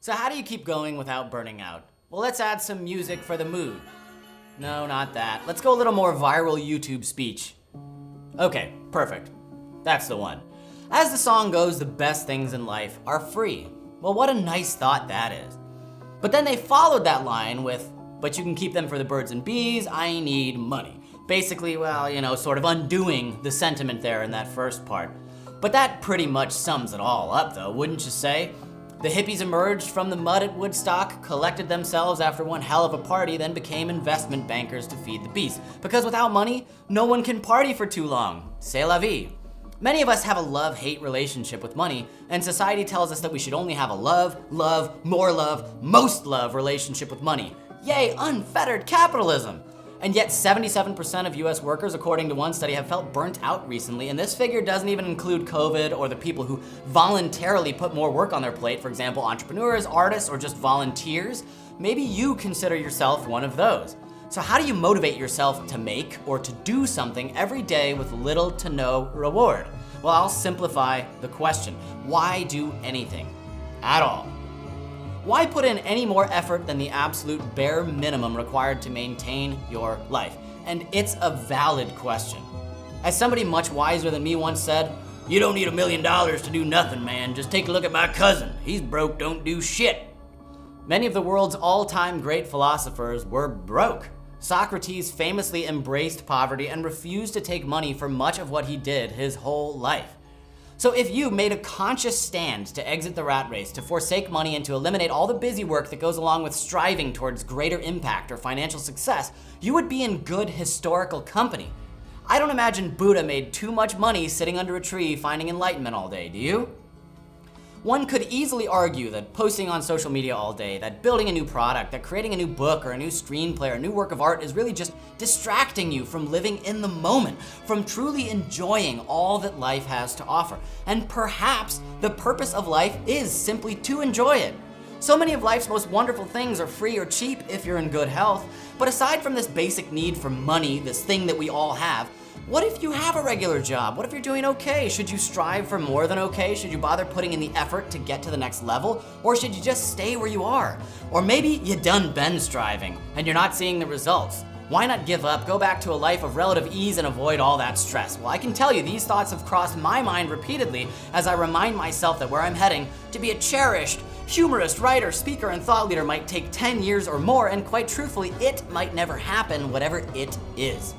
So how do you keep going without burning out? Well, let's add some music for the mood. No, not that. Let's go a little more viral YouTube speech. Okay, perfect. That's the one. As the song goes, the best things in life are free. Well, what a nice thought that is. But then they followed that line with, but you can keep them for the birds and bees, I need money. Basically, well, sort of undoing the sentiment there in that first part. But that pretty much sums it all up though, wouldn't you say? The hippies emerged from the mud at Woodstock, collected themselves after one hell of a party, then became investment bankers to feed the beast. Because without money, no one can party for too long. C'est la vie. Many of us have a love-hate relationship with money, and society tells us that we should only have a love, more love, most love relationship with money. Yay, unfettered capitalism! And yet 77% of US workers, according to one study, have felt burnt out recently, and this figure doesn't even include COVID or the people who voluntarily put more work on their plate, for example, entrepreneurs, artists, or just volunteers. Maybe you consider yourself one of those. So how do you motivate yourself to make or to do something every day with little to no reward? Well, I'll simplify the question. Why do anything at all? Why put in any more effort than the absolute bare minimum required to maintain your life? And it's a valid question. As somebody much wiser than me once said, you don't need $1 million to do nothing, man. Just take a look at my cousin. He's broke, don't do shit. Many of the world's all-time great philosophers were broke. Socrates famously embraced poverty and refused to take money for much of what he did his whole life. So if you made a conscious stand to exit the rat race, to forsake money and to eliminate all the busy work that goes along with striving towards greater impact or financial success, you would be in good historical company. I don't imagine Buddha made too much money sitting under a tree finding enlightenment all day, do you? One could easily argue that posting on social media all day, that building a new product, that creating a new book or a new screenplay or a new work of art is really just distracting you from living in the moment, from truly enjoying all that life has to offer. And perhaps the purpose of life is simply to enjoy it. So many of life's most wonderful things are free or cheap if you're in good health. But aside from this basic need for money, this thing that we all have, what if you have a regular job? What if you're doing okay? Should you strive for more than okay? Should you bother putting in the effort to get to the next level? Or should you just stay where you are? Or maybe you done been striving and you're not seeing the results. Why not give up, go back to a life of relative ease and avoid all that stress? Well, I can tell you these thoughts have crossed my mind repeatedly as I remind myself that where I'm heading, to be a cherished, humorist, writer, speaker, and thought leader might take 10 years or more, and quite truthfully, it might never happen, whatever it is.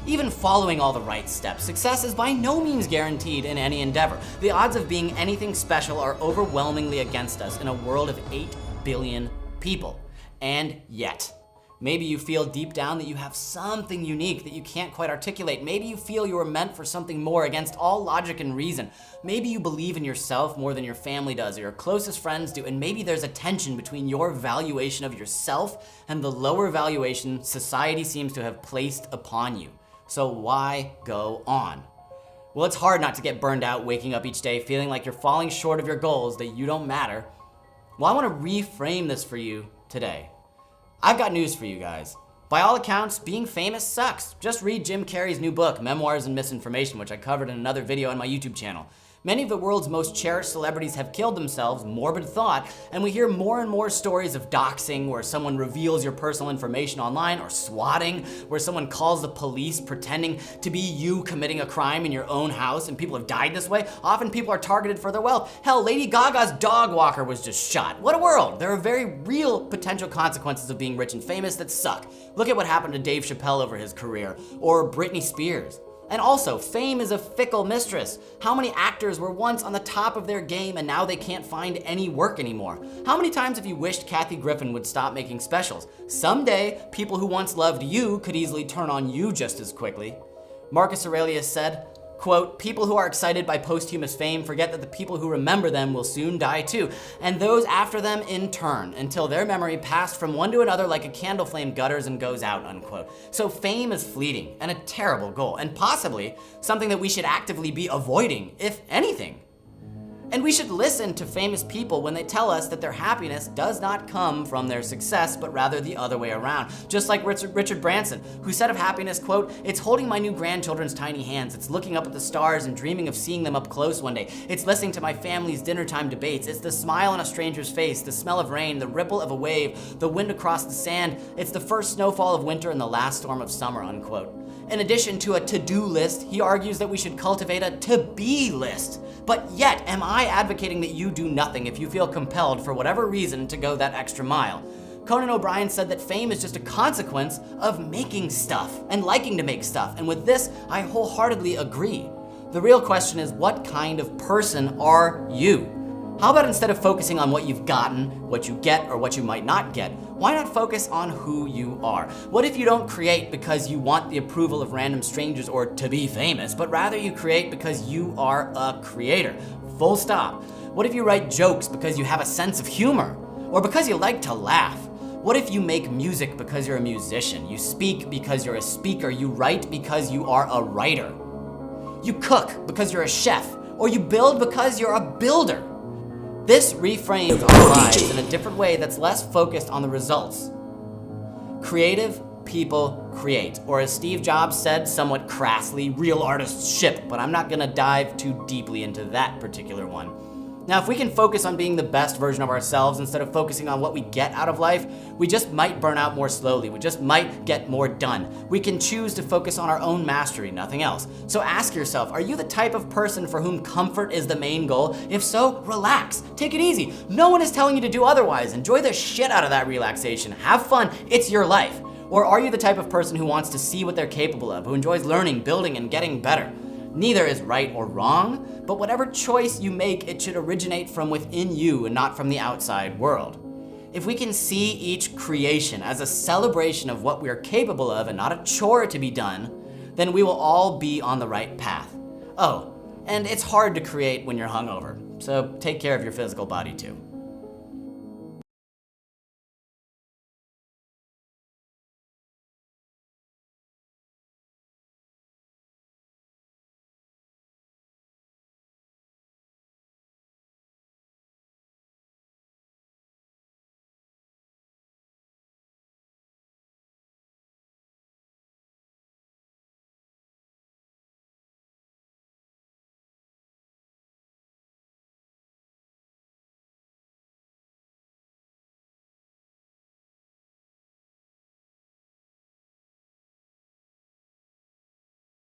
Even following all the right steps, success is by no means guaranteed in any endeavor. The odds of being anything special are overwhelmingly against us in a world of 8 billion people. And yet, maybe you feel deep down that you have something unique that you can't quite articulate. Maybe you feel you are meant for something more against all logic and reason. Maybe you believe in yourself more than your family does or your closest friends do, and maybe there's a tension between your valuation of yourself and the lower valuation society seems to have placed upon you. So why go on? Well, it's hard not to get burned out waking up each day feeling like you're falling short of your goals, that you don't matter. Well, I want to reframe this for you today. I've got news for you guys. By all accounts, being famous sucks. Just read Jim Carrey's new book, Memoirs and Misinformation, which I covered in another video on my YouTube channel. Many of the world's most cherished celebrities have killed themselves, morbid thought, and we hear more and more stories of doxing, where someone reveals your personal information online, or swatting, where someone calls the police pretending to be you committing a crime in your own house, and people have died this way. Often people are targeted for their wealth. Hell, Lady Gaga's dog walker was just shot. What a world! There are very real potential consequences of being rich and famous that suck. Look at what happened to Dave Chappelle over his career, or Britney Spears. And also, fame is a fickle mistress. How many actors were once on the top of their game and now they can't find any work anymore? How many times have you wished Kathy Griffin would stop making specials? Someday, people who once loved you could easily turn on you just as quickly. Marcus Aurelius said, quote, people who are excited by posthumous fame forget that the people who remember them will soon die too, and those after them in turn, until their memory passed from one to another like a candle flame gutters and goes out, unquote. So fame is fleeting and a terrible goal, and possibly something that we should actively be avoiding, if anything. And we should listen to famous people when they tell us that their happiness does not come from their success, but rather the other way around. Just like Richard Branson, who said of happiness, quote, "It's holding my new grandchildren's tiny hands. It's looking up at the stars and dreaming of seeing them up close one day. It's listening to my family's dinner time debates. It's the smile on a stranger's face, the smell of rain, the ripple of a wave, the wind across the sand. It's the first snowfall of winter and the last storm of summer," unquote. In addition to a to-do list, he argues that we should cultivate a to-be list. But yet, am I advocating that you do nothing if you feel compelled for whatever reason to go that extra mile? Conan O'Brien said that fame is just a consequence of making stuff and liking to make stuff. And with this, I wholeheartedly agree. The real question is, what kind of person are you? How about instead of focusing on what you've gotten, what you get, or what you might not get, why not focus on who you are? What if you don't create because you want the approval of random strangers or to be famous, but rather you create because you are a creator? Full stop. What if you write jokes because you have a sense of humor, or because you like to laugh? What if you make music because you're a musician? You speak because you're a speaker. You write because you are a writer. You cook because you're a chef, or you build because you're a builder. This reframes our lives in a different way that's less focused on the results. Creative people create, or as Steve Jobs said somewhat crassly, real artists ship, but I'm not gonna dive too deeply into that particular one. Now, if we can focus on being the best version of ourselves instead of focusing on what we get out of life, we just might burn out more slowly. We just might get more done. We can choose to focus on our own mastery, nothing else. So ask yourself, are you the type of person for whom comfort is the main goal? If so, relax. Take it easy. No one is telling you to do otherwise. Enjoy the shit out of that relaxation. Have fun. It's your life. Or are you the type of person who wants to see what they're capable of, who enjoys learning, building, and getting better? Neither is right or wrong, but whatever choice you make, it should originate from within you and not from the outside world. If we can see each creation as a celebration of what we are capable of and not a chore to be done, then we will all be on the right path. Oh, and it's hard to create when you're hungover, so take care of your physical body too.